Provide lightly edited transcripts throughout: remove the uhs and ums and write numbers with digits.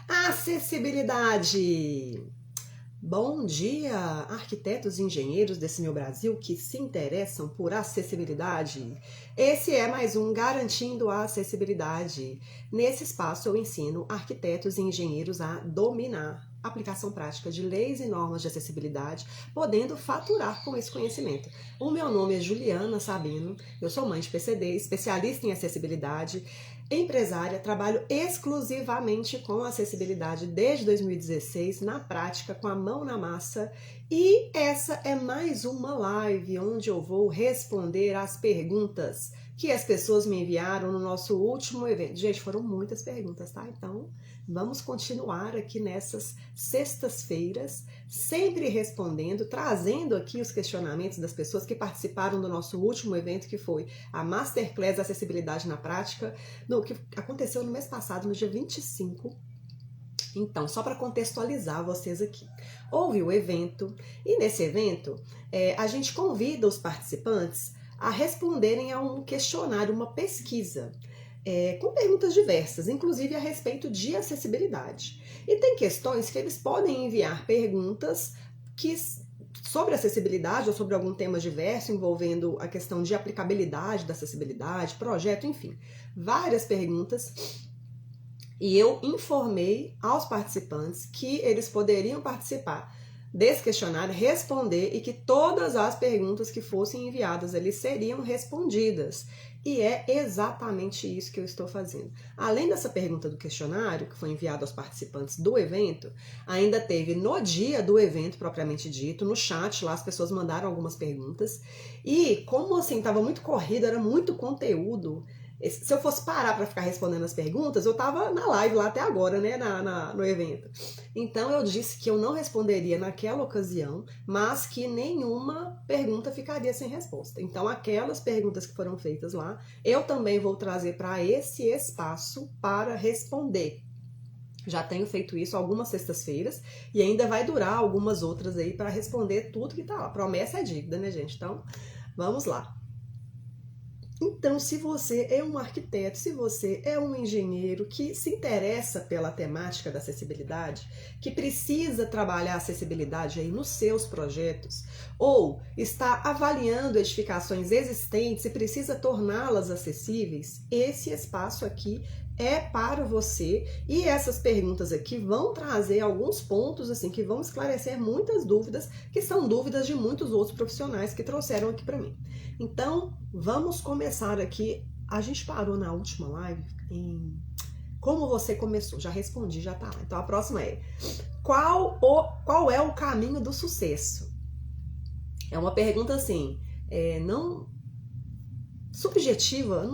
Acessibilidade! Bom dia, arquitetos e engenheiros desse meu Brasil que se interessam por acessibilidade. Esse é mais um Garantindo a Acessibilidade. Nesse espaço eu ensino arquitetos e engenheiros a dominar a aplicação prática de leis e normas de acessibilidade, podendo faturar com esse conhecimento. O meu nome é Juliana Sabino, eu sou mãe de PCD, especialista em acessibilidade, empresária, trabalho exclusivamente com acessibilidade desde 2016, na prática, com a mão na massa. E essa é mais uma live onde eu vou responder às perguntas que as pessoas me enviaram no nosso último evento. Gente, foram muitas perguntas, tá? Então, vamos continuar aqui nessas sextas-feiras, sempre respondendo, trazendo aqui os questionamentos das pessoas que participaram do nosso último evento, que foi a Masterclass Acessibilidade na Prática, que aconteceu no mês passado, no dia 25. Então, só para contextualizar vocês aqui. Houve o evento, e nesse evento, a gente convida os participantes a responderem a um questionário, uma pesquisa, com perguntas diversas, inclusive a respeito de acessibilidade. E tem questões que eles podem enviar perguntas sobre acessibilidade ou sobre algum tema diverso envolvendo a questão de aplicabilidade da acessibilidade, projeto, enfim, várias perguntas. E eu informei aos participantes que eles poderiam participar desse questionário, responder, e que todas as perguntas que fossem enviadas ali seriam respondidas. E é exatamente isso que eu estou fazendo. Além dessa pergunta do questionário, que foi enviado aos participantes do evento, ainda teve no dia do evento, propriamente dito, no chat, lá as pessoas mandaram algumas perguntas. E como assim, estava muito corrido, era muito conteúdo. Se eu fosse parar para ficar respondendo as perguntas, eu estava na live lá até agora, né, no evento. Então eu disse que eu não responderia naquela ocasião, mas que nenhuma pergunta ficaria sem resposta. Então aquelas perguntas que foram feitas lá, eu também vou trazer para esse espaço para responder. Já tenho feito isso algumas sextas-feiras e ainda vai durar algumas outras aí para responder tudo que tá lá. Promessa é dívida, né, gente? Então, vamos lá. Então, se você é um arquiteto, se você é um engenheiro que se interessa pela temática da acessibilidade, que precisa trabalhar a acessibilidade aí nos seus projetos, ou está avaliando edificações existentes e precisa torná-las acessíveis, esse espaço aqui é para você, e essas perguntas aqui vão trazer alguns pontos assim que vão esclarecer muitas dúvidas, que são dúvidas de muitos outros profissionais que trouxeram aqui para mim. Então, vamos começar aqui. A gente parou na última live em como você começou. Já respondi, já tá lá. Então, a próxima é: qual é o caminho do sucesso? É uma pergunta assim, não subjetiva,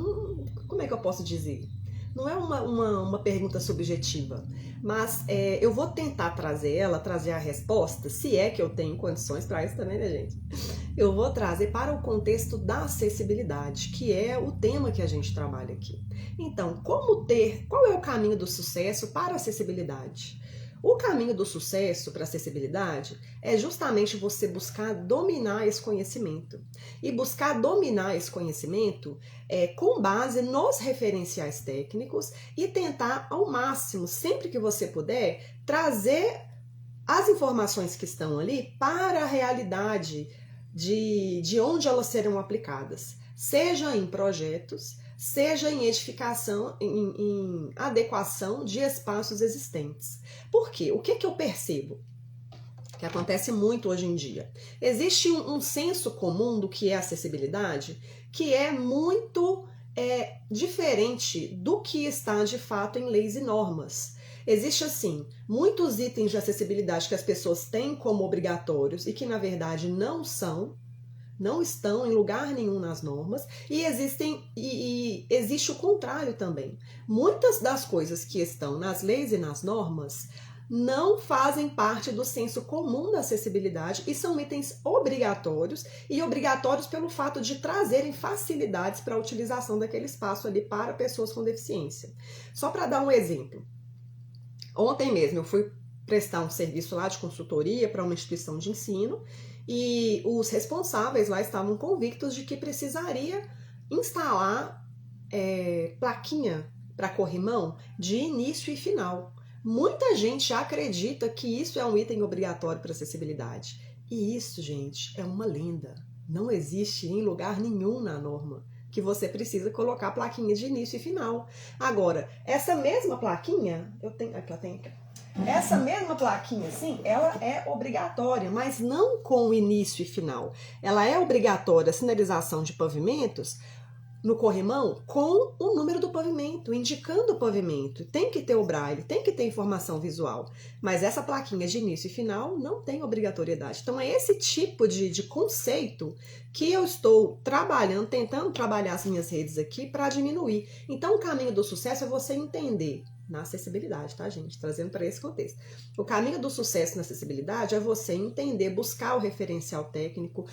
como é que eu posso dizer? Não é uma pergunta subjetiva, mas eu vou tentar trazer a resposta, se é que eu tenho condições para isso também, né, gente? Eu vou trazer para o contexto da acessibilidade, que é o tema que a gente trabalha aqui. Então, qual é o caminho do sucesso para a acessibilidade? O caminho do sucesso para a acessibilidade é justamente você buscar dominar esse conhecimento. E buscar dominar esse conhecimento com base nos referenciais técnicos e tentar ao máximo, sempre que você puder, trazer as informações que estão ali para a realidade de onde elas serão aplicadas, seja em projetos, seja em edificação, em adequação de espaços existentes. Por quê? O que eu percebo? Que acontece muito hoje em dia. Existe um senso comum do que é acessibilidade, que é muito diferente do que está de fato em leis e normas. Existe, assim, muitos itens de acessibilidade que as pessoas têm como obrigatórios e que, na verdade, não estão em lugar nenhum nas normas, e existe o contrário também. Muitas das coisas que estão nas leis e nas normas não fazem parte do senso comum da acessibilidade e são itens obrigatórios, e obrigatórios pelo fato de trazerem facilidades para a utilização daquele espaço ali para pessoas com deficiência. Só para dar um exemplo. Ontem mesmo eu fui prestar um serviço lá de consultoria para uma instituição de ensino e os responsáveis lá estavam convictos de que precisaria instalar plaquinha para corrimão de início e final. Muita gente acredita que isso é um item obrigatório para acessibilidade. E isso, gente, é uma lenda. Não existe em lugar nenhum na norma que você precisa colocar plaquinha de início e final. Agora, essa mesma plaquinha, essa mesma plaquinha, assim, ela é obrigatória, mas não com início e final. Ela é obrigatória a sinalização de pavimentos no corrimão com o número do pavimento, indicando o pavimento. Tem que ter o braille, tem que ter informação visual. Mas essa plaquinha de início e final não tem obrigatoriedade. Então é esse tipo de conceito que eu estou trabalhando, tentando trabalhar as minhas redes aqui para diminuir. Então o caminho do sucesso é você entender na acessibilidade, tá, gente? Trazendo para esse contexto. O caminho do sucesso na acessibilidade é você entender, buscar o referencial técnico,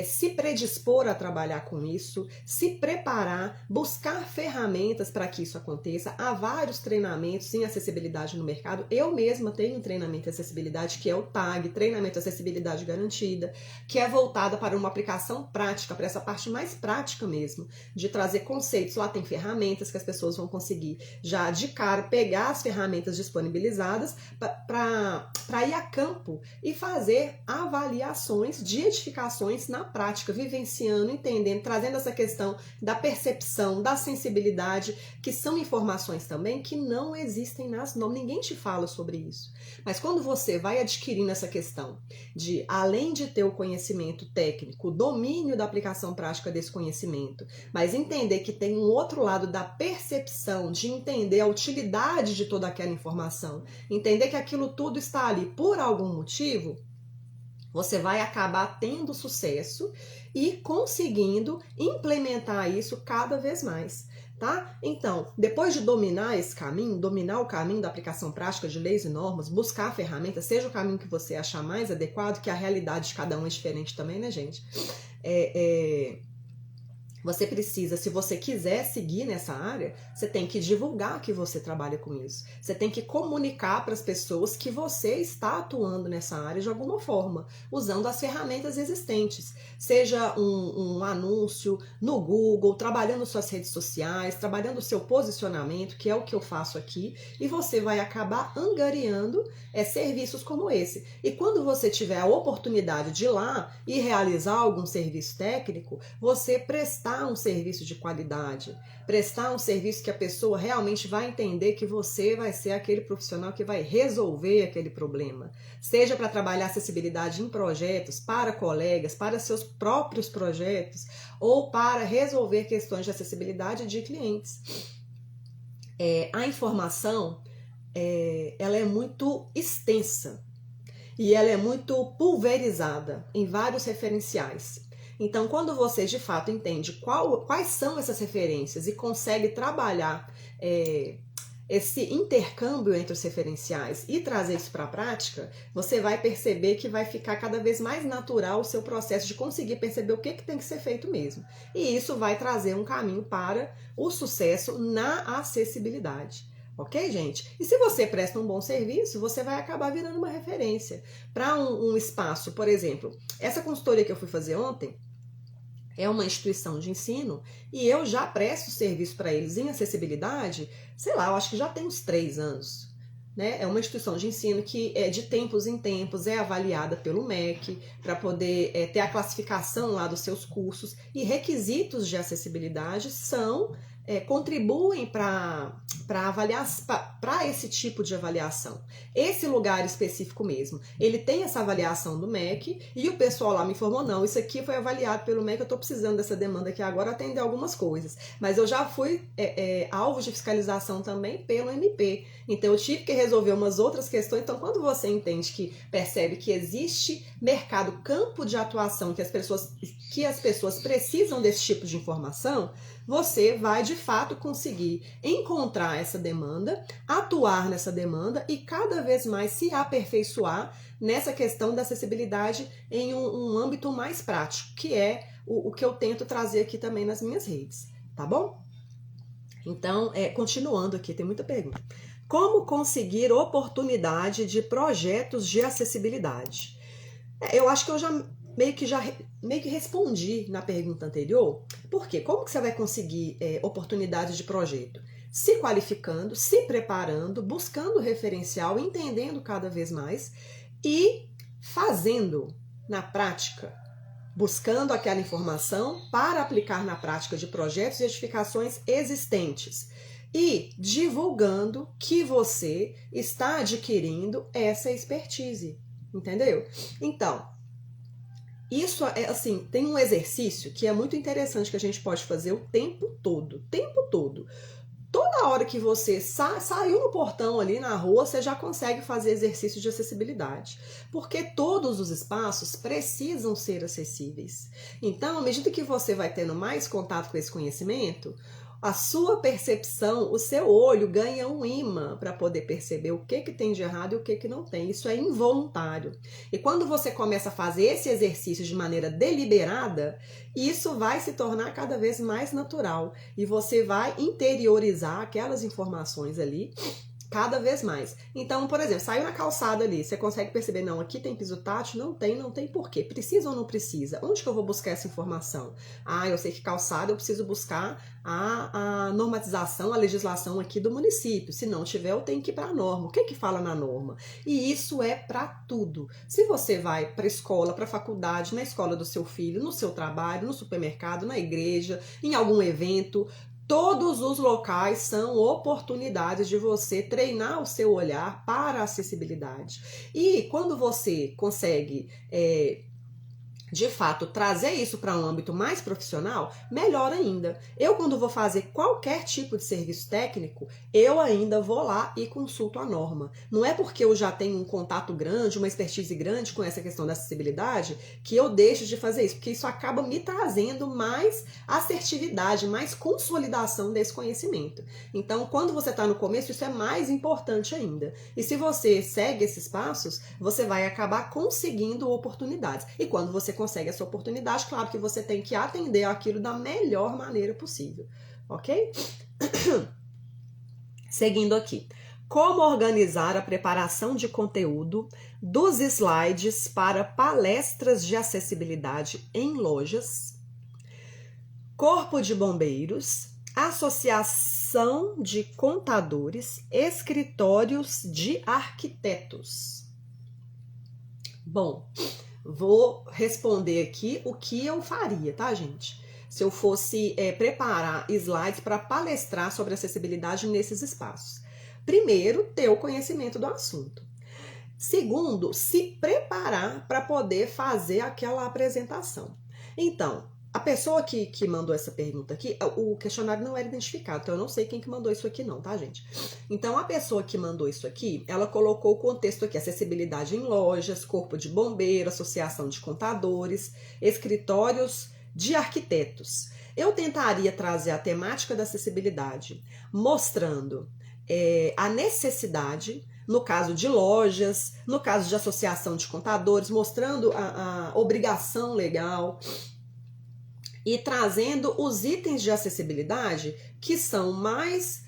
se predispor a trabalhar com isso, se preparar, buscar ferramentas para que isso aconteça. Há vários treinamentos em acessibilidade no mercado. Eu mesma tenho um treinamento de acessibilidade que é o TAG, Treinamento de Acessibilidade Garantida, que é voltada para uma aplicação prática, para essa parte mais prática mesmo, de trazer conceitos. Lá tem ferramentas que as pessoas vão conseguir já de cara pegar as ferramentas disponibilizadas para ir a campo e fazer avaliações de edificações na prática, vivenciando, entendendo, trazendo essa questão da percepção, da sensibilidade, que são informações também que não existem nas normas. Ninguém te fala sobre isso. Mas quando você vai adquirindo essa questão de, além de ter o conhecimento técnico, o domínio da aplicação prática desse conhecimento, mas entender que tem um outro lado da percepção, de entender a utilidade de toda aquela informação, entender que aquilo tudo está ali por algum motivo, você vai acabar tendo sucesso e conseguindo implementar isso cada vez mais, tá? Então, depois de dominar esse caminho, dominar o caminho da aplicação prática de leis e normas, buscar ferramentas, seja o caminho que você achar mais adequado, que a realidade de cada um é diferente também, né, gente? Você precisa, se você quiser seguir nessa área, você tem que divulgar que você trabalha com isso. Você tem que comunicar para as pessoas que você está atuando nessa área de alguma forma, usando as ferramentas existentes. Seja um anúncio no Google, trabalhando suas redes sociais, trabalhando o seu posicionamento, que é o que eu faço aqui, e você vai acabar angariando serviços como esse. E quando você tiver a oportunidade de ir lá e realizar algum serviço técnico, você prestar um serviço de qualidade, prestar um serviço que a pessoa realmente vai entender que você vai ser aquele profissional que vai resolver aquele problema. Seja para trabalhar acessibilidade em projetos, para colegas, para seus próprios projetos, ou para resolver questões de acessibilidade de clientes. A informação, ela é muito extensa e ela é muito pulverizada em vários referenciais. Então, quando você de fato entende quais são essas referências e consegue trabalhar esse intercâmbio entre os referenciais e trazer isso para a prática, você vai perceber que vai ficar cada vez mais natural o seu processo de conseguir perceber o que tem que ser feito mesmo. E isso vai trazer um caminho para o sucesso na acessibilidade. Ok, gente? E se você presta um bom serviço, você vai acabar virando uma referência para um espaço. Por exemplo, essa consultoria que eu fui fazer ontem é uma instituição de ensino e eu já presto serviço para eles em acessibilidade, sei lá, eu acho que já tem uns 3 anos. Né? É uma instituição de ensino que de tempos em tempos é avaliada pelo MEC para poder ter a classificação lá dos seus cursos, e requisitos de acessibilidade contribuem para esse tipo de avaliação. Esse lugar específico mesmo, ele tem essa avaliação do MEC e o pessoal lá me informou, não, isso aqui foi avaliado pelo MEC, eu estou precisando dessa demanda aqui agora, atender algumas coisas. Mas eu já fui alvo de fiscalização também pelo MP, então eu tive que resolver umas outras questões. Então, quando você entende percebe que existe mercado, campo de atuação, que as pessoas precisam desse tipo de informação, você vai de fato conseguir encontrar essa demanda, atuar nessa demanda e cada vez mais se aperfeiçoar nessa questão da acessibilidade em um âmbito mais prático, que é o que eu tento trazer aqui também nas minhas redes, tá bom? Então, continuando aqui, tem muita pergunta. Como conseguir oportunidade de projetos de acessibilidade? Eu acho que eu já meio que respondi na pergunta anterior. Por quê? Como que você vai conseguir oportunidade de projeto? se qualificando, se preparando, buscando referencial, entendendo cada vez mais e fazendo na prática, buscando aquela informação para aplicar na prática de projetos e edificações existentes e divulgando que você está adquirindo essa expertise, entendeu? Então, isso é assim, tem um exercício que é muito interessante que a gente pode fazer o tempo todo. Toda hora que você saiu no portão ali na rua, você já consegue fazer exercício de acessibilidade. Porque todos os espaços precisam ser acessíveis. Então, à medida que você vai tendo mais contato com esse conhecimento, a sua percepção, o seu olho ganha um imã para poder perceber o que tem de errado e o que não tem. Isso é involuntário. E quando você começa a fazer esse exercício de maneira deliberada, isso vai se tornar cada vez mais natural. E você vai interiorizar aquelas informações ali cada vez mais. Então, por exemplo, saiu na calçada ali, você consegue perceber, não, aqui tem piso tátil? Não tem por quê? Precisa ou não precisa? Onde que eu vou buscar essa informação? Ah, eu sei que calçada eu preciso buscar a normatização, a legislação aqui do município. Se não tiver, eu tenho que ir para a norma. O que que fala na norma? E isso é para tudo. Se você vai para a escola, para a faculdade, na escola do seu filho, no seu trabalho, no supermercado, na igreja, em algum evento, todos os locais são oportunidades de você treinar o seu olhar para a acessibilidade. E quando você consegue, de fato, trazer isso para um âmbito mais profissional, melhor ainda. Eu, quando vou fazer qualquer tipo de serviço técnico, eu ainda vou lá e consulto a norma. Não é porque eu já tenho um contato grande, uma expertise grande com essa questão da acessibilidade, que eu deixo de fazer isso, porque isso acaba me trazendo mais assertividade, mais consolidação desse conhecimento. Então, quando você está no começo, isso é mais importante ainda. E se você segue esses passos, você vai acabar conseguindo oportunidades. E quando você consegue essa oportunidade, claro que você tem que atender aquilo da melhor maneira possível, ok? Seguindo aqui. Como organizar a preparação de conteúdo dos slides para palestras de acessibilidade em lojas, Corpo de Bombeiros, Associação de Contadores, Escritórios de Arquitetos. Bom, vou responder aqui o que eu faria, tá, gente? Se eu fosse preparar slides para palestrar sobre acessibilidade nesses espaços. Primeiro, ter o conhecimento do assunto. Segundo, se preparar para poder fazer aquela apresentação. Então, a pessoa que mandou essa pergunta aqui, o questionário não era identificado, então eu não sei quem que mandou isso aqui não, tá, gente? Então, a pessoa que mandou isso aqui, ela colocou o contexto aqui, acessibilidade em lojas, corpo de bombeiro, associação de contadores, escritórios de arquitetos. Eu tentaria trazer a temática da acessibilidade, mostrando a necessidade, no caso de lojas, no caso de associação de contadores, mostrando a obrigação legal, e trazendo os itens de acessibilidade que são mais,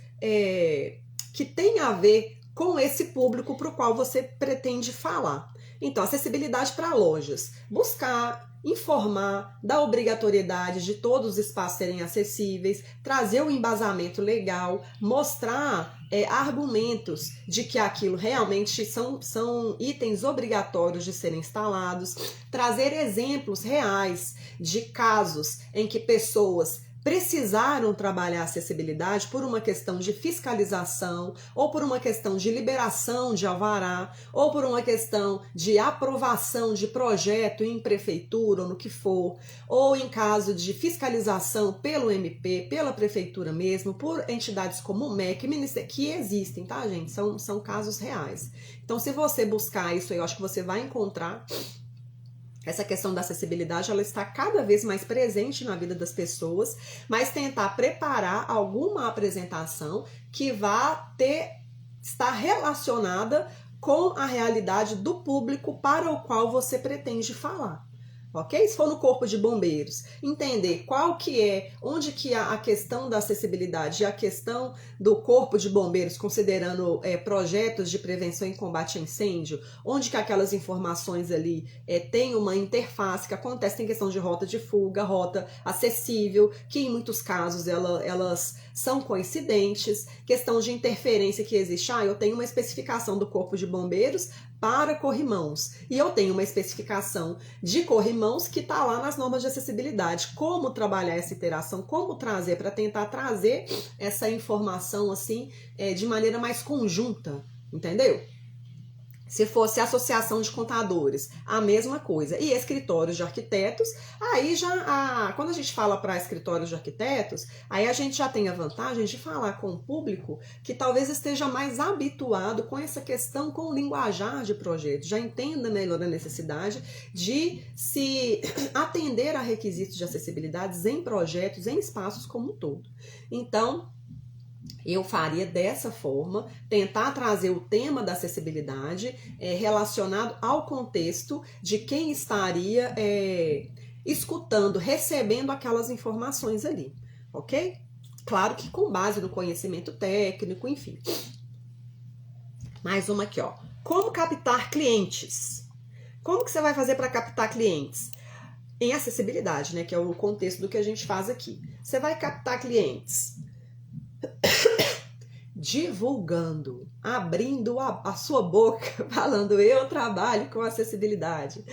que tem a ver com esse público para o qual você pretende falar. Então, acessibilidade para lojas, buscar informar da obrigatoriedade de todos os espaços serem acessíveis, trazer o embasamento legal, mostrar argumentos de que aquilo realmente são itens obrigatórios de serem instalados, trazer exemplos reais de casos em que pessoas precisaram trabalhar a acessibilidade por uma questão de fiscalização, ou por uma questão de liberação de alvará, ou por uma questão de aprovação de projeto em prefeitura ou no que for, ou em caso de fiscalização pelo MP, pela prefeitura mesmo, por entidades como o MEC, que existem, tá, gente? São casos reais. Então, se você buscar isso, eu acho que você vai encontrar. Essa questão da acessibilidade, ela está cada vez mais presente na vida das pessoas, mas tentar preparar alguma apresentação que vá estar relacionada com a realidade do público para o qual você pretende falar. Ok? Se for no corpo de bombeiros, entender qual que onde que a questão da acessibilidade e a questão do corpo de bombeiros, considerando projetos de prevenção e combate a incêndio, onde que aquelas informações ali tem uma interface que acontece em questão de rota de fuga, rota acessível, que em muitos casos elas são coincidentes, questão de interferência que existe. Eu tenho uma especificação do Corpo de Bombeiros para corrimãos e eu tenho uma especificação de corrimãos que está lá nas normas de acessibilidade. Como trabalhar essa interação, como trazer, para tentar trazer essa informação assim de maneira mais conjunta, entendeu? Se fosse associação de contadores, a mesma coisa. E escritórios de arquitetos, aí quando a gente fala para escritórios de arquitetos, aí a gente já tem a vantagem de falar com o público que talvez esteja mais habituado com essa questão, com o linguajar de projeto, já entenda melhor a necessidade de se atender a requisitos de acessibilidade em projetos, em espaços como um todo. Então, eu faria dessa forma, tentar trazer o tema da acessibilidade relacionado ao contexto de quem estaria escutando, recebendo aquelas informações ali, ok? Claro que com base no conhecimento técnico, enfim. Mais uma aqui, ó. Como captar clientes? Como que você vai fazer para captar clientes? Em acessibilidade, né? Que é o contexto do que a gente faz aqui. Você vai captar clientes divulgando, abrindo a sua boca, falando eu trabalho com acessibilidade,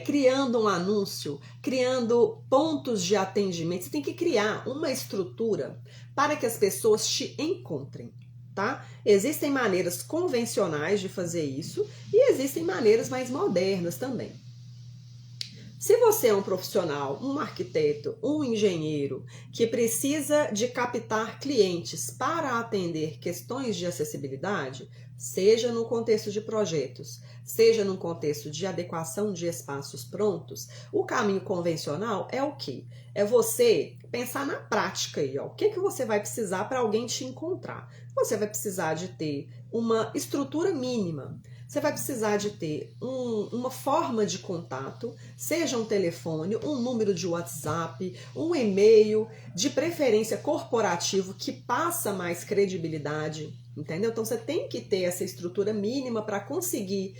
criando um anúncio, criando pontos de atendimento. Você tem que criar uma estrutura para que as pessoas te encontrem, tá? Existem maneiras convencionais de fazer isso e existem maneiras mais modernas também. Se você é um profissional, um arquiteto, um engenheiro que precisa de captar clientes para atender questões de acessibilidade, seja no contexto de projetos, seja no contexto de adequação de espaços prontos, o caminho convencional é o quê? É você pensar na prática aí, ó. O que você vai precisar para alguém te encontrar? Você vai precisar de ter uma estrutura mínima. Você vai precisar de ter uma forma de contato, seja um telefone, um número de WhatsApp, um e-mail, de preferência corporativo, que passa mais credibilidade, entendeu? Então você tem que ter essa estrutura mínima para conseguir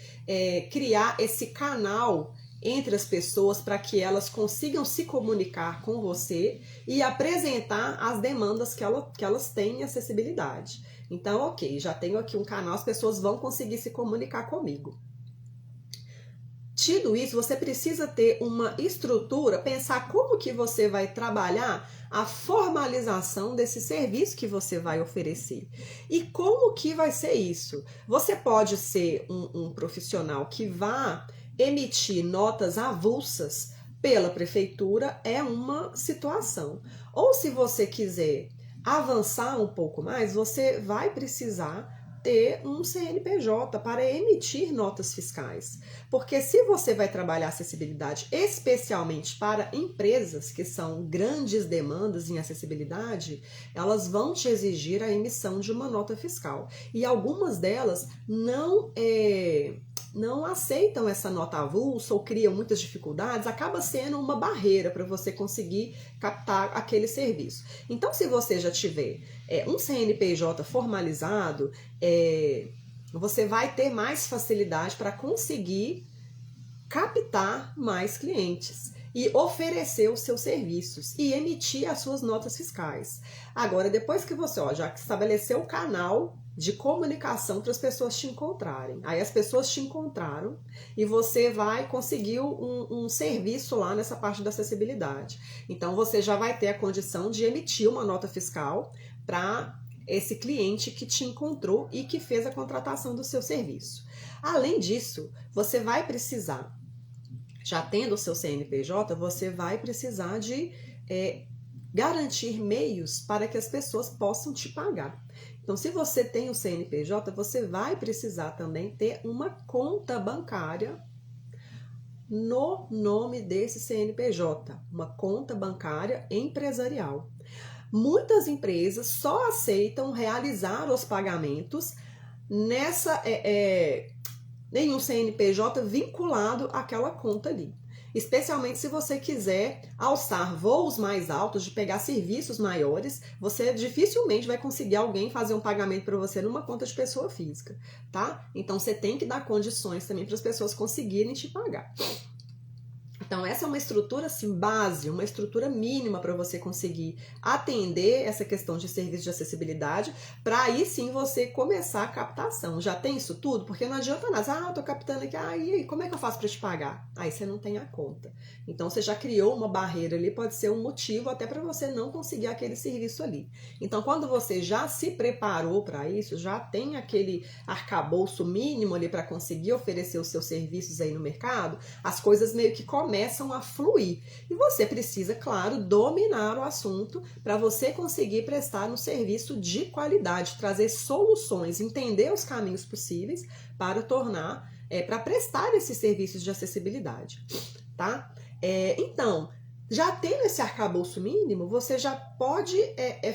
criar esse canal entre as pessoas para que elas consigam se comunicar com você e apresentar as demandas que elas têm em acessibilidade. Então, ok, já tenho aqui um canal, as pessoas vão conseguir se comunicar comigo. Tido isso, você precisa ter uma estrutura, pensar como que você vai trabalhar a formalização desse serviço que você vai oferecer. E como que vai ser isso? Você pode ser um profissional que vá emitir notas avulsas pela prefeitura, é uma situação. Ou se você quiser avançar um pouco mais, você vai precisar ter um CNPJ para emitir notas fiscais. Porque se você vai trabalhar acessibilidade especialmente para empresas que são grandes demandas em acessibilidade, elas vão te exigir a emissão de uma nota fiscal. E algumas delas não aceitam essa nota avulsa ou criam muitas dificuldades, acaba sendo uma barreira para você conseguir captar aquele serviço. Então, se você já tiver um CNPJ formalizado, você vai ter mais facilidade para conseguir captar mais clientes e oferecer os seus serviços e emitir as suas notas fiscais. Agora, depois que você já estabeleceu o canal de comunicação para as pessoas te encontrarem, aí as pessoas te encontraram e você vai conseguir um serviço lá nessa parte da acessibilidade. Então, você já vai ter a condição de emitir uma nota fiscal para esse cliente que te encontrou e que fez a contratação do seu serviço. Além disso, você vai precisar, já tendo o seu CNPJ, você vai precisar de garantir meios para que as pessoas possam te pagar. Então, se você tem o CNPJ, você vai precisar também ter uma conta bancária no nome desse CNPJ, uma conta bancária empresarial. Muitas empresas só aceitam realizar os pagamentos em um CNPJ vinculado àquela conta ali. Especialmente se você quiser alçar voos mais altos, de pegar serviços maiores, você dificilmente vai conseguir alguém fazer um pagamento para você numa conta de pessoa física, tá? Então você tem que dar condições também para as pessoas conseguirem te pagar. Então, essa é uma estrutura assim, base, uma estrutura mínima para você conseguir atender essa questão de serviço de acessibilidade, para aí sim você começar a captação. Já tem isso tudo? Porque não adianta nada. Ah, eu tô captando aqui, e aí, como é que eu faço para te pagar? Aí você não tem a conta. Então, você já criou uma barreira ali, pode ser um motivo até para você não conseguir aquele serviço ali. Então, quando você já se preparou para isso, já tem aquele arcabouço mínimo ali para conseguir oferecer os seus serviços aí no mercado, as coisas meio que começam a fluir. E você precisa, claro, dominar o assunto para você conseguir prestar um serviço de qualidade, trazer soluções, entender os caminhos possíveis para tornar, para prestar esses serviços de acessibilidade, tá? Então, já tendo esse arcabouço mínimo, você já pode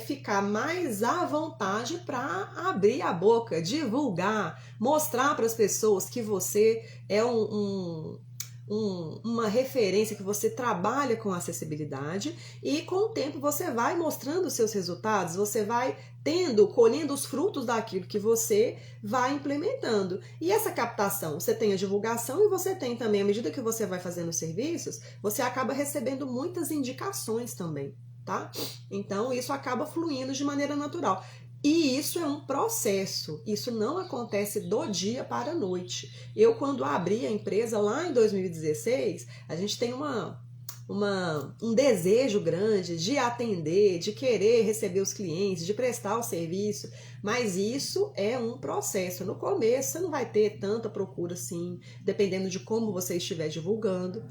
ficar mais à vontade para abrir a boca, divulgar, mostrar para as pessoas que você é uma referência, que você trabalha com acessibilidade, e com o tempo você vai mostrando os seus resultados, você vai colhendo os frutos daquilo que você vai implementando. E essa captação, você tem a divulgação e você tem também, à medida que você vai fazendo os serviços, você acaba recebendo muitas indicações também, tá? Então isso acaba fluindo de maneira natural. E isso é um processo, isso não acontece do dia para a noite. Eu, quando abri a empresa lá em 2016, a gente tem um desejo grande de atender, de querer receber os clientes, de prestar o serviço, mas isso é um processo. No começo você não vai ter tanta procura assim, dependendo de como você estiver divulgando.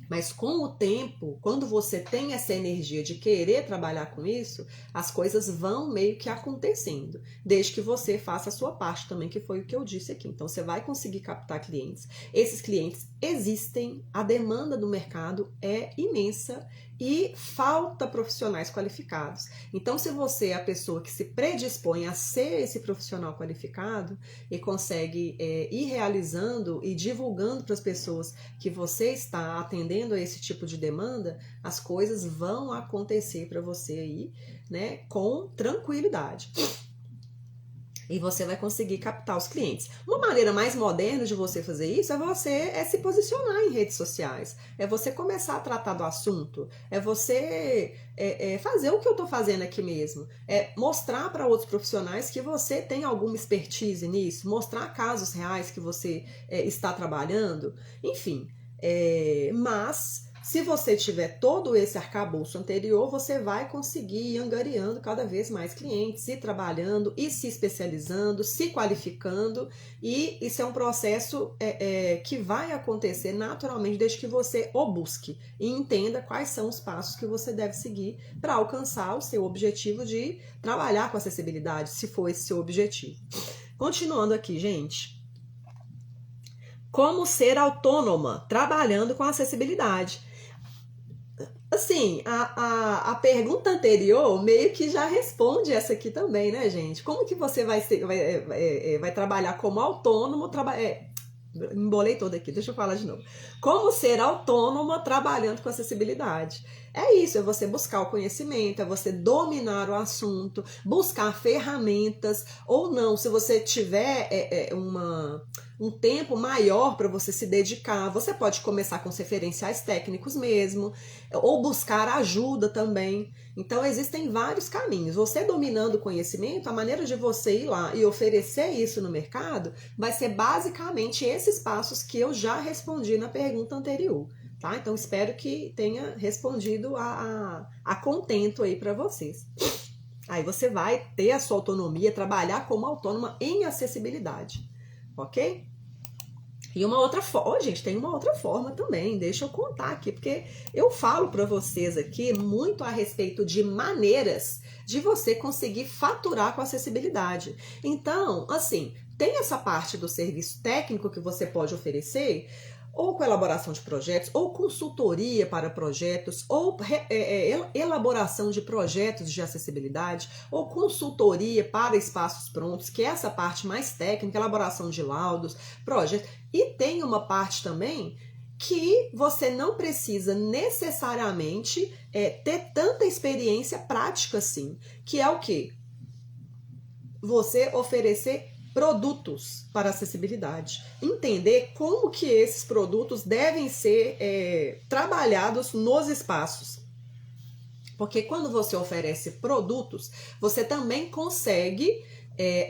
Mas com o tempo, quando você tem essa energia de querer trabalhar com isso, as coisas vão meio que acontecendo, desde que você faça a sua parte também, que foi o que eu disse aqui. Então você vai conseguir captar clientes. Esses clientes existem, a demanda do mercado é imensa e falta profissionais qualificados. Então, se você é a pessoa que se predispõe a ser esse profissional qualificado e consegue ir realizando e divulgando para as pessoas que você está atendendo a esse tipo de demanda, as coisas vão acontecer para você aí, né, com tranquilidade. E você vai conseguir captar os clientes. Uma maneira mais moderna de você fazer isso é você se posicionar em redes sociais. É você começar a tratar do assunto. É você fazer o que eu estou fazendo aqui mesmo. É mostrar para outros profissionais que você tem alguma expertise nisso. Mostrar casos reais que você está trabalhando. Enfim, mas se você tiver todo esse arcabouço anterior, você vai conseguir ir angariando cada vez mais clientes, ir trabalhando, ir se especializando, se qualificando, e isso é um processo que vai acontecer naturalmente desde que você o busque e entenda quais são os passos que você deve seguir para alcançar o seu objetivo de trabalhar com acessibilidade, se for esse seu objetivo. Continuando aqui, gente. Como ser autônoma trabalhando com acessibilidade? Assim, a pergunta anterior meio que já responde essa aqui também, né, gente? Como que você vai trabalhar como autônomo? Embolei toda aqui, deixa eu falar de novo. Como ser autônoma trabalhando com acessibilidade? É isso, é você buscar o conhecimento, é você dominar o assunto, buscar ferramentas, ou não, se você tiver um tempo maior para você se dedicar, você pode começar com os referenciais técnicos mesmo, ou buscar ajuda também. Então existem vários caminhos. Você dominando o conhecimento, a maneira de você ir lá e oferecer isso no mercado vai ser basicamente esses passos que eu já respondi na pergunta anterior. Tá? Então espero que tenha respondido a contento aí para vocês. Aí você vai ter a sua autonomia, trabalhar como autônoma em acessibilidade, ok? E uma outra forma, gente, tem uma outra forma também, deixa eu contar aqui, porque eu falo para vocês aqui muito a respeito de maneiras de você conseguir faturar com acessibilidade. Então, assim, tem essa parte do serviço técnico que você pode oferecer, ou com elaboração de projetos, ou consultoria para projetos, ou elaboração de projetos de acessibilidade, ou consultoria para espaços prontos, que é essa parte mais técnica, elaboração de laudos, projetos. E tem uma parte também que você não precisa necessariamente ter tanta experiência prática assim, que é o quê? Você oferecer produtos para acessibilidade. Entender como que esses produtos devem ser trabalhados nos espaços. Porque quando você oferece produtos, você também consegue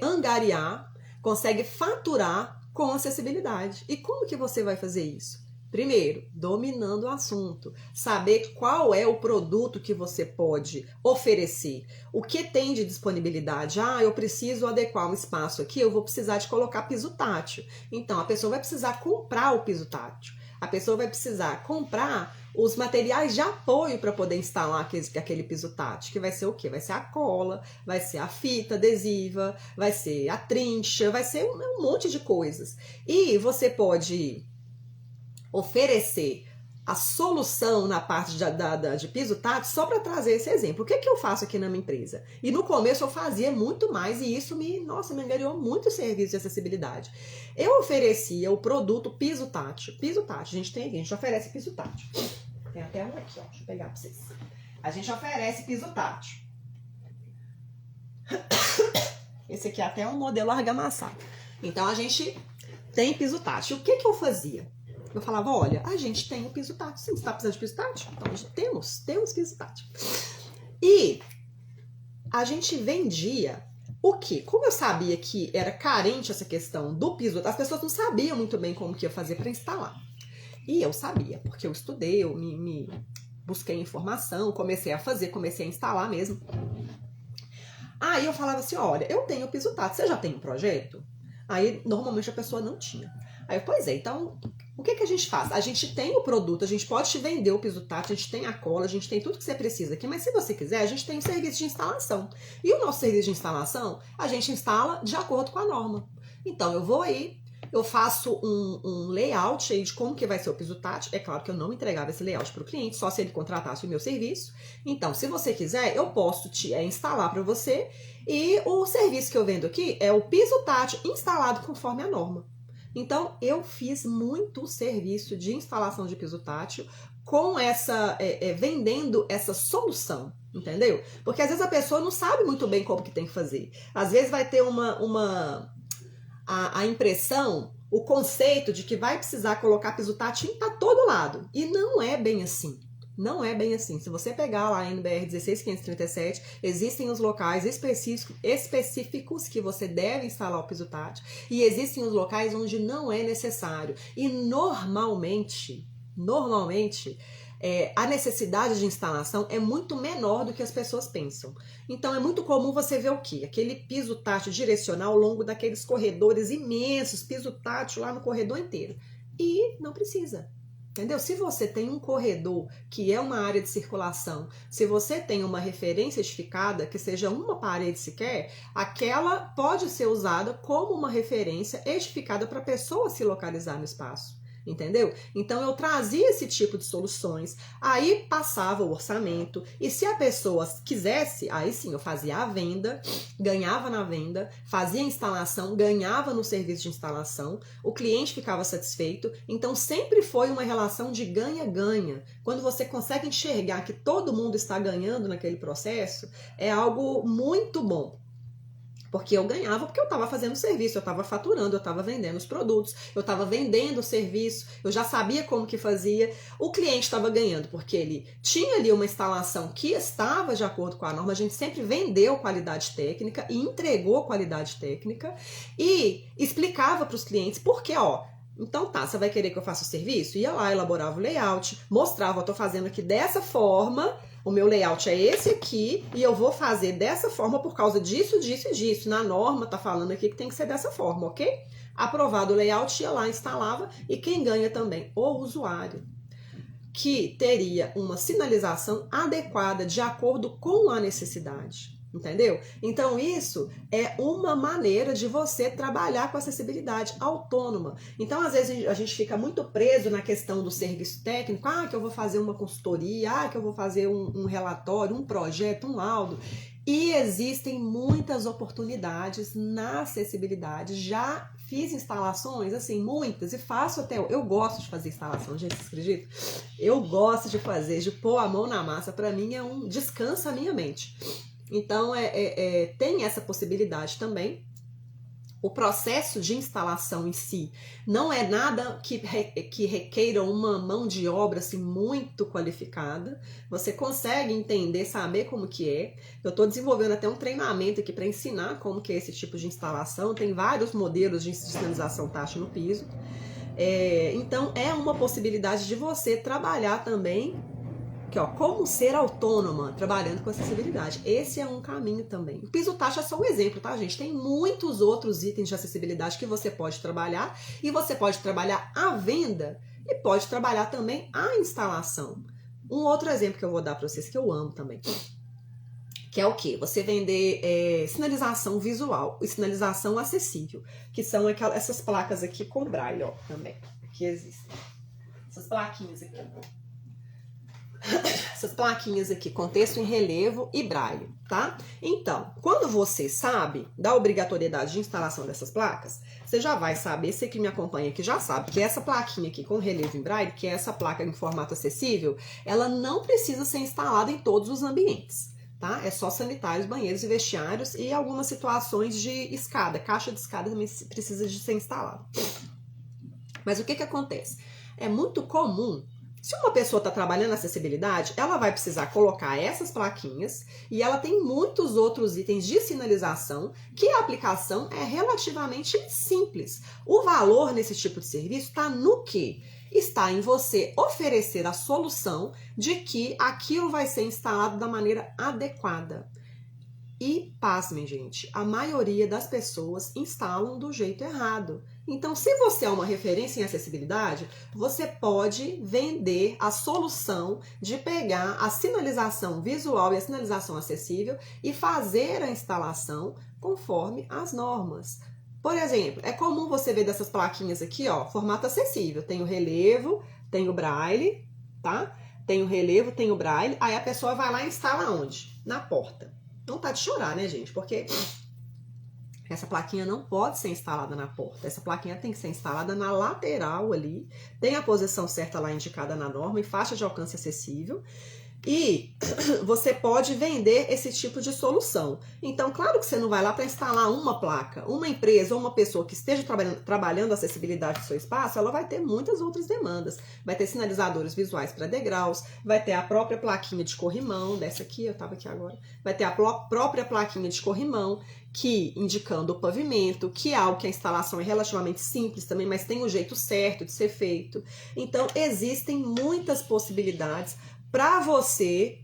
angariar, consegue faturar com acessibilidade. E como que você vai fazer isso? Primeiro, dominando o assunto, saber qual é o produto que você pode oferecer, o que tem de disponibilidade. Ah, eu preciso adequar um espaço aqui, eu vou precisar de colocar piso tátil. Então, a pessoa vai precisar comprar o piso tátil. A pessoa vai precisar comprar os materiais de apoio para poder instalar aquele piso tátil, que vai ser o quê? Vai ser a cola, vai ser a fita adesiva, vai ser a trincha, vai ser um monte de coisas. E você pode oferecer a solução na parte de piso tátil só para trazer esse exemplo. O que eu faço aqui na minha empresa? E no começo eu fazia muito mais e isso me angariou muito serviço de acessibilidade. Eu oferecia o produto piso tátil. Piso tátil, a gente oferece piso tátil. Tem até um aqui, ó, deixa eu pegar para vocês. A gente oferece piso tátil. Esse aqui é até um modelo argamassado. Então a gente tem piso tátil. O que eu fazia? Eu falava, olha, a gente tem o piso tátil. Sim, você está precisando de piso tátil? Então, a gente temos piso tátil. E a gente vendia o quê? Como eu sabia que era carente essa questão do piso tátil, as pessoas não sabiam muito bem como que ia fazer para instalar. E eu sabia, porque eu estudei, eu me busquei informação, comecei a instalar mesmo. Aí eu falava assim, olha, eu tenho o piso tátil, você já tem um projeto? Aí, normalmente, a pessoa não tinha. Aí, pois é, então, o que a gente faz? A gente tem o produto, a gente pode te vender o piso tátil, a gente tem a cola, a gente tem tudo que você precisa aqui, mas se você quiser, a gente tem o serviço de instalação. E o nosso serviço de instalação, a gente instala de acordo com a norma. Então, eu vou aí, eu faço um layout aí de como que vai ser o piso tátil. É claro que eu não entregava esse layout para o cliente, só se ele contratasse o meu serviço. Então, se você quiser, eu posso instalar para você. E o serviço que eu vendo aqui é o piso tátil instalado conforme a norma. Então, eu fiz muito serviço de instalação de piso tátil com vendendo essa solução, entendeu? Porque às vezes a pessoa não sabe muito bem como que tem que fazer. Às vezes vai ter a impressão, o conceito de que vai precisar colocar piso tátil para todo lado. E não é bem assim. Não é bem assim. Se você pegar lá a NBR 16537, existem os locais específicos que você deve instalar o piso tátil e existem os locais onde não é necessário. E normalmente, a necessidade de instalação é muito menor do que as pessoas pensam. Então é muito comum você ver o quê? Aquele piso tátil direcional ao longo daqueles corredores imensos, piso tátil lá no corredor inteiro. E não precisa. Entendeu? Se você tem um corredor que é uma área de circulação, se você tem uma referência edificada, que seja uma parede sequer, aquela pode ser usada como uma referência edificada para a pessoa se localizar no espaço. Entendeu? Então eu trazia esse tipo de soluções, aí passava o orçamento e se a pessoa quisesse, aí sim eu fazia a venda, ganhava na venda, fazia a instalação, ganhava no serviço de instalação, o cliente ficava satisfeito, então sempre foi uma relação de ganha-ganha. Quando você consegue enxergar que todo mundo está ganhando naquele processo, é algo muito bom. Porque eu ganhava porque eu estava fazendo serviço, eu estava faturando, eu estava vendendo os produtos, eu estava vendendo o serviço, eu já sabia como que fazia. O cliente estava ganhando porque ele tinha ali uma instalação que estava de acordo com a norma, a gente sempre vendeu qualidade técnica e entregou qualidade técnica e explicava para os clientes porque, ó, então tá, você vai querer que eu faça o serviço? Ia lá, elaborava o layout, mostrava, eu tô fazendo aqui dessa forma, o meu layout é esse aqui e eu vou fazer dessa forma por causa disso, disso e disso. Na norma tá falando aqui que tem que ser dessa forma, ok? Aprovado o layout, ia lá, instalava e quem ganha também? O usuário, que teria uma sinalização adequada de acordo com a necessidade. Entendeu? Então isso é uma maneira de você trabalhar com acessibilidade autônoma. Então às vezes a gente fica muito preso na questão do serviço técnico, que eu vou fazer uma consultoria, que eu vou fazer um relatório, um projeto, um laudo. E existem muitas oportunidades na acessibilidade. Já fiz instalações, assim, muitas, e faço até... Eu gosto de fazer instalação, gente, vocês acreditam? Eu gosto de fazer, de pôr a mão na massa. Para mim descansa a minha mente. Então, tem essa possibilidade também. O processo de instalação em si não é nada que requeira uma mão de obra assim, muito qualificada. Você consegue entender, saber como que é. Eu estou desenvolvendo até um treinamento aqui para ensinar como que é esse tipo de instalação. Tem vários modelos de sinalização tátil no piso. Então é uma possibilidade de você trabalhar também aqui, ó, como ser autônoma trabalhando com acessibilidade. Esse é um caminho também. O piso tátil é só um exemplo, tá, gente? Tem muitos outros itens de acessibilidade que você pode trabalhar, e você pode trabalhar a venda e pode trabalhar também a instalação. Um outro exemplo que eu vou dar para vocês que eu amo também, que é o quê? Você vender sinalização visual e sinalização acessível, que são essas placas aqui com braille, ó, também, que existem. Essas plaquinhas aqui. Essas plaquinhas aqui com texto em relevo e braille, tá? Então, quando você sabe da obrigatoriedade de instalação dessas placas, você já vai saber, você que me acompanha aqui já sabe, que essa plaquinha aqui com relevo em braille, que é essa placa em formato acessível, ela não precisa ser instalada em todos os ambientes, tá? É só sanitários, banheiros e vestiários e algumas situações de escada. Caixa de escada também precisa de ser instalada. Mas o que acontece? É muito comum. Se uma pessoa está trabalhando na acessibilidade, ela vai precisar colocar essas plaquinhas e ela tem muitos outros itens de sinalização que a aplicação é relativamente simples. O valor nesse tipo de serviço está no quê? Está em você oferecer a solução de que aquilo vai ser instalado da maneira adequada. E, pasmem, gente, a maioria das pessoas instalam do jeito errado. Então, se você é uma referência em acessibilidade, você pode vender a solução de pegar a sinalização visual e a sinalização acessível e fazer a instalação conforme as normas. Por exemplo, é comum você ver dessas plaquinhas aqui, ó, formato acessível. Tem o relevo, tem o braille, tá? Tem o relevo, tem o braille. Aí a pessoa vai lá e instala onde? Na porta. Não tá de chorar, né, gente? Porque essa plaquinha não pode ser instalada na porta. Essa plaquinha tem que ser instalada na lateral ali. Tem a posição certa lá indicada na norma, em faixa de alcance acessível. E você pode vender esse tipo de solução. Então, claro que você não vai lá para instalar uma placa. Uma empresa ou uma pessoa que esteja trabalhando a acessibilidade do seu espaço, ela vai ter muitas outras demandas. Vai ter sinalizadores visuais para degraus, vai ter a própria plaquinha de corrimão, dessa aqui, eu estava aqui agora. Vai ter a própria plaquinha de corrimão, que indicando o pavimento, que é algo que a instalação é relativamente simples também, mas tem um jeito certo de ser feito. Então, existem muitas possibilidades para você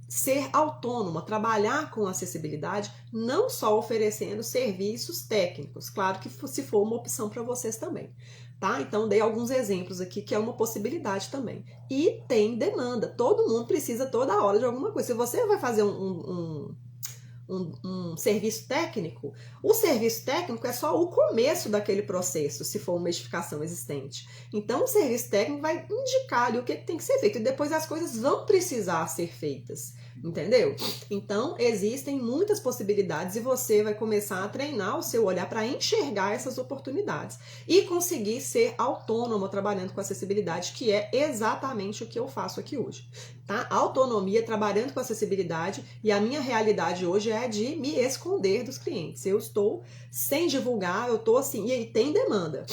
ser autônoma, trabalhar com acessibilidade, não só oferecendo serviços técnicos, claro que se for uma opção para vocês também, tá? Então, dei alguns exemplos aqui que é uma possibilidade também. E tem demanda, todo mundo precisa toda hora de alguma coisa. Se você vai fazer um serviço técnico, o serviço técnico é só o começo daquele processo, se for uma edificação existente. Então, o serviço técnico vai indicar ali o que tem que ser feito, e depois as coisas vão precisar ser feitas, entendeu? Então, existem muitas possibilidades e você vai começar a treinar o seu olhar para enxergar essas oportunidades e conseguir ser autônomo trabalhando com acessibilidade, que é exatamente o que eu faço aqui hoje. Tá? Autonomia, trabalhando com acessibilidade, e a minha realidade hoje é de me esconder dos clientes. Eu estou sem divulgar, eu estou assim, e aí tem demanda,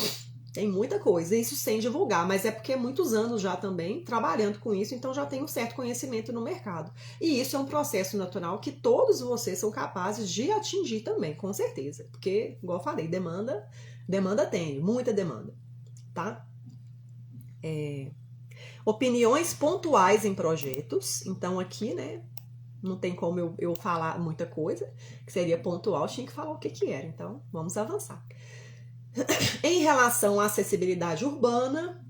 tem muita coisa, isso sem divulgar, mas é porque é muitos anos já também trabalhando com isso, então já tenho um certo conhecimento no mercado. E isso é um processo natural que todos vocês são capazes de atingir também, com certeza. Porque, igual eu falei, demanda tem, muita demanda, tá? Opiniões pontuais em projetos. Então aqui, né, não tem como eu falar muita coisa, que seria pontual, tinha que falar o que era. Então, vamos avançar. Em relação à acessibilidade urbana,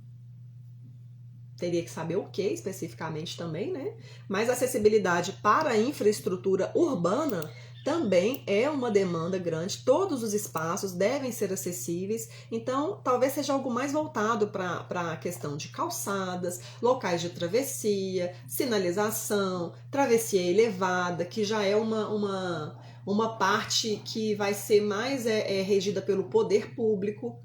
teria que saber o que especificamente também, né? Mas acessibilidade para a infraestrutura urbana também é uma demanda grande, todos os espaços devem ser acessíveis, então talvez seja algo mais voltado para a questão de calçadas, locais de travessia, sinalização, travessia elevada, que já é uma parte que vai ser mais regida pelo poder público,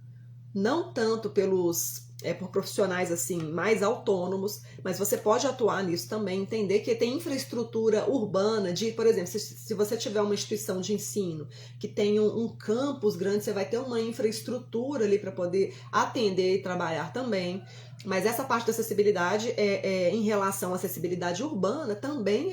não tanto pelos por profissionais assim mais autônomos, mas você pode atuar nisso também, entender que tem infraestrutura urbana de, por exemplo, se você tiver uma instituição de ensino que tem um campus grande, você vai ter uma infraestrutura ali para poder atender e trabalhar também. Mas essa parte da acessibilidade, em relação à acessibilidade urbana, também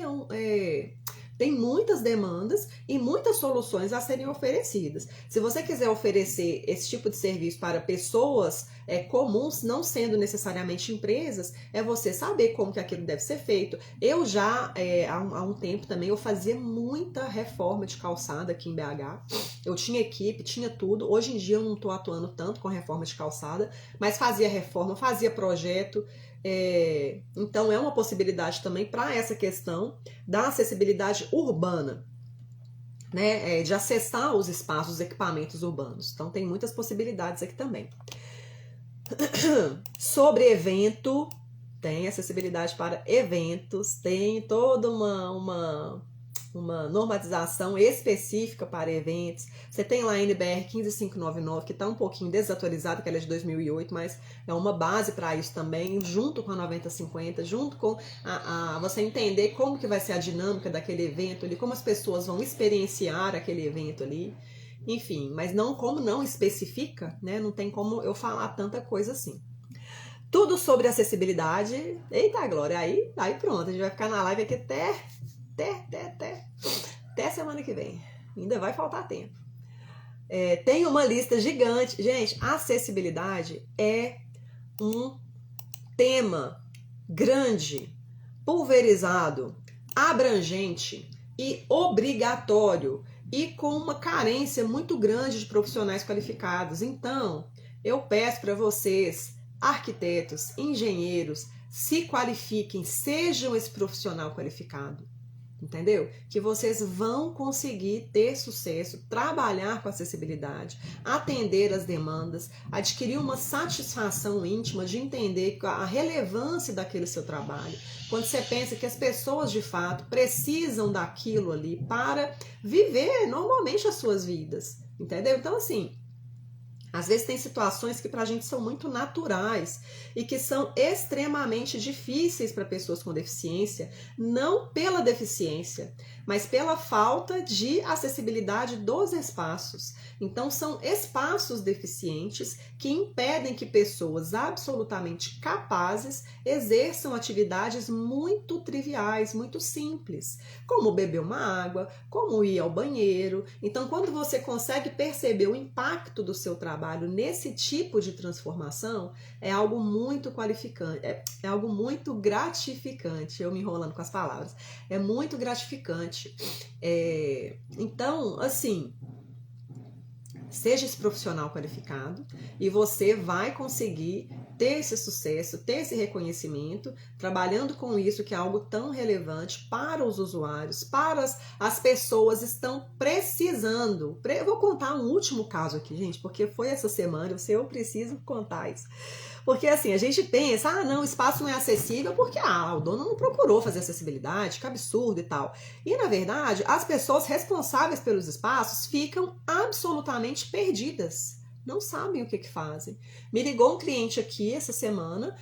tem muitas demandas e muitas soluções a serem oferecidas. Se você quiser oferecer esse tipo de serviço para pessoas comuns, não sendo necessariamente empresas, é você saber como que aquilo deve ser feito. Eu já, há um tempo também, eu fazia muita reforma de calçada aqui em BH. Eu tinha equipe, tinha tudo. Hoje em dia eu não estou atuando tanto com reforma de calçada, mas fazia reforma, fazia projeto. Então é uma possibilidade também para essa questão da acessibilidade urbana, né? De acessar os espaços, os equipamentos urbanos. Então tem muitas possibilidades aqui também. Sobre evento, tem acessibilidade para eventos, tem toda uma normatização específica para eventos. Você tem lá a NBR 15599, que está um pouquinho desatualizada, que ela é de 2008, mas é uma base para isso também, junto com a 9050, junto com você entender como que vai ser a dinâmica daquele evento ali, como as pessoas vão experienciar aquele evento ali. Enfim, mas como não especifica, né? Não tem como eu falar tanta coisa assim. Tudo sobre acessibilidade. Eita, Glória, aí pronto, a gente vai ficar na live aqui até semana que vem. Ainda vai faltar tempo. Tem uma lista gigante. Gente, acessibilidade é um tema grande, pulverizado, abrangente e obrigatório, e com uma carência muito grande de profissionais qualificados. Então, eu peço para vocês, arquitetos, engenheiros, se qualifiquem, sejam esse profissional qualificado. Entendeu? Que vocês vão conseguir ter sucesso, trabalhar com acessibilidade, atender as demandas, adquirir uma satisfação íntima de entender a relevância daquele seu trabalho. Quando você pensa que as pessoas de fato precisam daquilo ali para viver normalmente as suas vidas. Entendeu? Então, assim, às vezes tem situações que pra gente são muito naturais e que são extremamente difíceis para pessoas com deficiência, não pela deficiência, mas pela falta de acessibilidade dos espaços. Então são espaços deficientes que impedem que pessoas absolutamente capazes exerçam atividades muito triviais, muito simples, como beber uma água, como ir ao banheiro. Então, quando você consegue perceber o impacto do seu trabalho nesse tipo de transformação, é algo muito qualificante, é algo muito gratificante. Eu me enrolando com as palavras. É muito gratificante. Então, assim, seja esse profissional qualificado e você vai conseguir ter esse sucesso, ter esse reconhecimento, trabalhando com isso que é algo tão relevante para os usuários, para as pessoas estão precisando. Eu vou contar um último caso aqui, gente, porque foi essa semana, eu preciso contar isso. Porque assim, a gente pensa, não, o espaço não é acessível porque o dono não procurou fazer acessibilidade, que absurdo e tal. E na verdade, as pessoas responsáveis pelos espaços ficam absolutamente perdidas. Não sabem o que fazem. Me ligou um cliente aqui essa semana,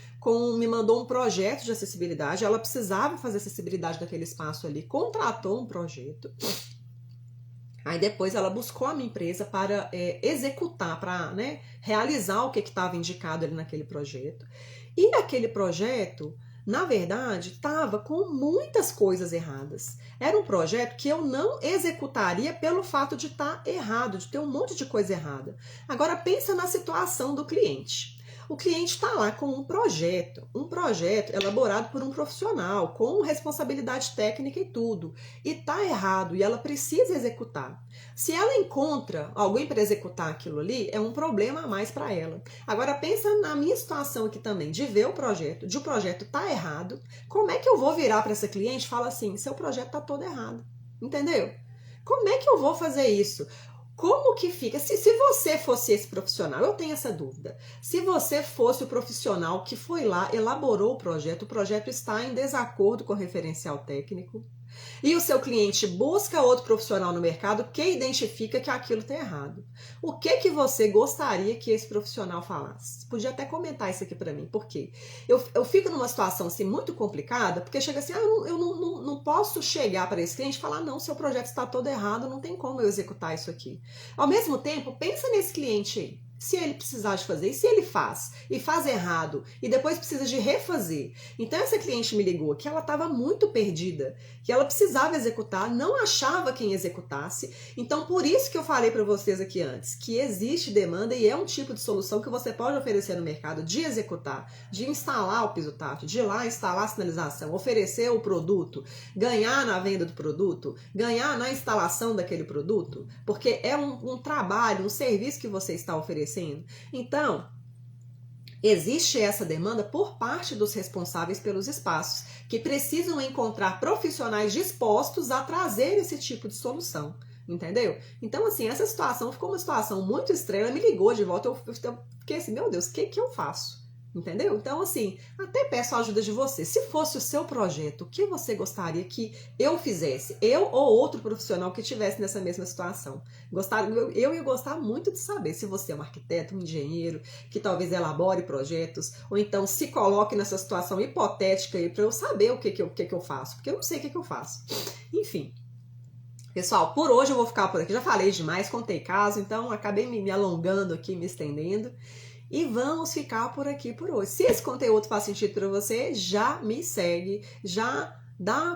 me mandou um projeto de acessibilidade, ela precisava fazer acessibilidade daquele espaço ali, contratou um projeto. Aí depois ela buscou a minha empresa para executar, para realizar o que estava indicado ali naquele projeto. E aquele projeto, na verdade, estava com muitas coisas erradas. Era um projeto que eu não executaria pelo fato de estar errado, de ter um monte de coisa errada. Agora pensa na situação do cliente. O cliente está lá com um projeto elaborado por um profissional, com responsabilidade técnica e tudo, e está errado, e ela precisa executar. Se ela encontra alguém para executar aquilo ali, é um problema a mais para ela. Agora pensa na minha situação aqui também, de ver o projeto, de o projeto tá errado, como é que eu vou virar para essa cliente e falar assim, seu projeto tá todo errado, entendeu? Como é que eu vou fazer isso? Como que fica? Se você fosse esse profissional, eu tenho essa dúvida. Se você fosse o profissional que foi lá, elaborou o projeto está em desacordo com o referencial técnico, E o seu cliente busca outro profissional no mercado que identifica que aquilo está errado. O que você gostaria que esse profissional falasse? Você podia até comentar isso aqui para mim, por quê? Eu fico numa situação assim muito complicada, porque chega assim, eu não posso chegar para esse cliente e falar, não, seu projeto está todo errado, não tem como eu executar isso aqui. Ao mesmo tempo, pensa nesse cliente aí. Se ele precisar de fazer, e se ele faz, e faz errado, e depois precisa de refazer. Então essa cliente me ligou que ela estava muito perdida, que ela precisava executar, não achava quem executasse. Então por isso que eu falei para vocês aqui antes, que existe demanda e é um tipo de solução que você pode oferecer no mercado de executar, de instalar o piso tátil, de ir lá instalar a sinalização, oferecer o produto, ganhar na venda do produto, ganhar na instalação daquele produto, porque é um trabalho, um serviço que você está oferecendo. Então, existe essa demanda por parte dos responsáveis pelos espaços, que precisam encontrar profissionais dispostos a trazer esse tipo de solução, entendeu? Então, assim, essa situação ficou uma situação muito estranha, ela me ligou de volta, eu fiquei assim, meu Deus, o que eu faço? Entendeu? Então, assim, até peço a ajuda de você. Se fosse o seu projeto, o que você gostaria que eu fizesse? Eu ou outro profissional que estivesse nessa mesma situação? Eu ia gostar muito de saber se você é um arquiteto, um engenheiro, que talvez elabore projetos, ou então se coloque nessa situação hipotética aí para eu saber o que eu faço, porque eu não sei o que eu faço. Enfim. Pessoal, por hoje eu vou ficar por aqui. Já falei demais, contei caso, então acabei me alongando aqui, me estendendo. E vamos ficar por aqui por hoje. Se esse conteúdo faz sentido para você, já me segue, já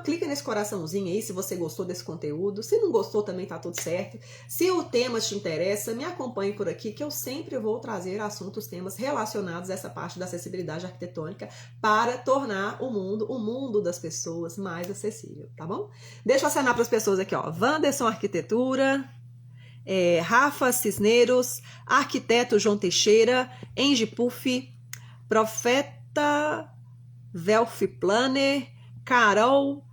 clica nesse coraçãozinho aí se você gostou desse conteúdo. Se não gostou também tá tudo certo. Se o tema te interessa, me acompanhe por aqui que eu sempre vou trazer assuntos, temas relacionados a essa parte da acessibilidade arquitetônica para tornar o mundo das pessoas mais acessível, tá bom? Deixa eu acenar para as pessoas aqui, ó. Wanderson Arquitetura, Rafa Cisneros, Arquiteto João Teixeira, Engie Puff, Profeta Velf Planner, Carol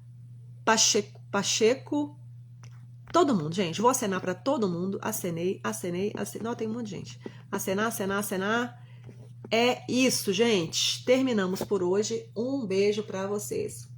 Pacheco, todo mundo, gente, vou acenar para todo mundo, acenei, não, tem um monte de gente, acenar, é isso, gente, terminamos por hoje, um beijo para vocês.